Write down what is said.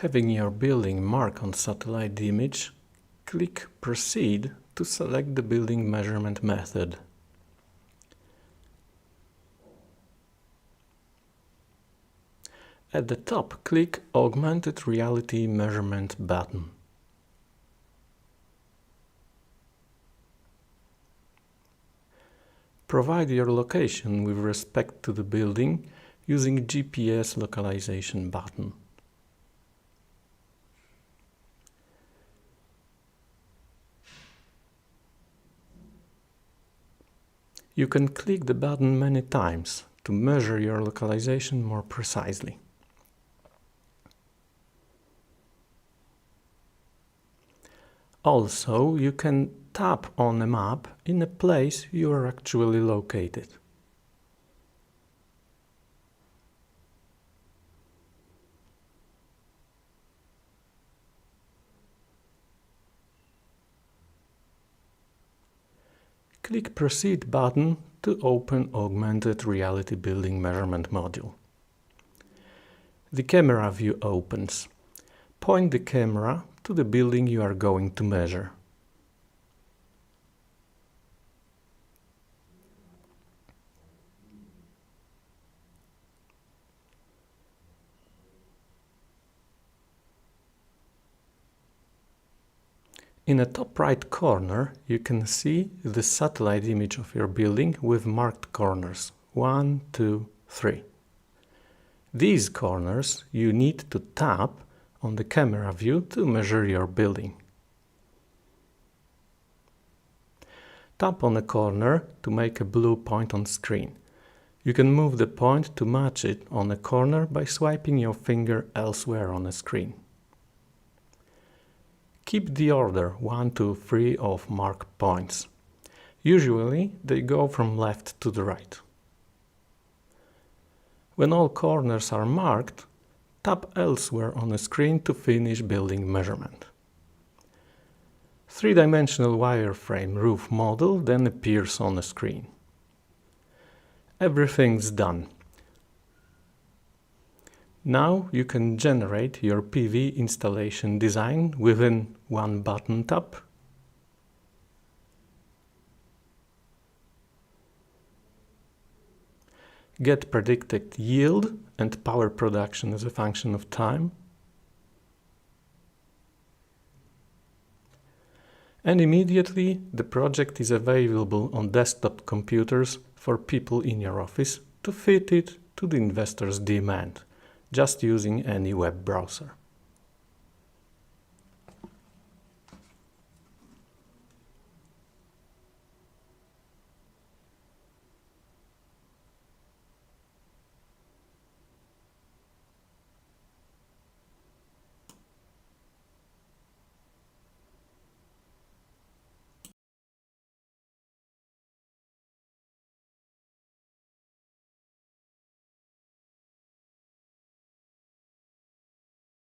Having your building marked on satellite image, click Proceed to select the building measurement method. At the top, click Augmented Reality Measurement button. Provide your location with respect to the building using GPS localization button. You can click the button many times to measure your localization more precisely. Also, you can tap on a map in a place you are actually located. Click Proceed button to open Augmented Reality Building Measurement module. The camera view opens. Point the camera to the building you are going to measure. In the top right corner, you can see the satellite image of your building with marked corners 1, 2, 3. These corners you need to tap on the camera view to measure your building. Tap on a corner to make a blue point on screen. You can move the point to match it on a corner by swiping your finger elsewhere on the screen. Keep the order 1, 2, 3 of marked points. Usually they go from left to the right. When all corners are marked, tap elsewhere on the screen to finish building measurement. Three-dimensional wireframe roof model then appears on the screen. Everything's done. Now you can generate your PV installation design within one button tap. Get predicted yield and power production as a function of time. And immediately the project is available on desktop computers for people in your office to fit it to the investor's demand, just using any web browser.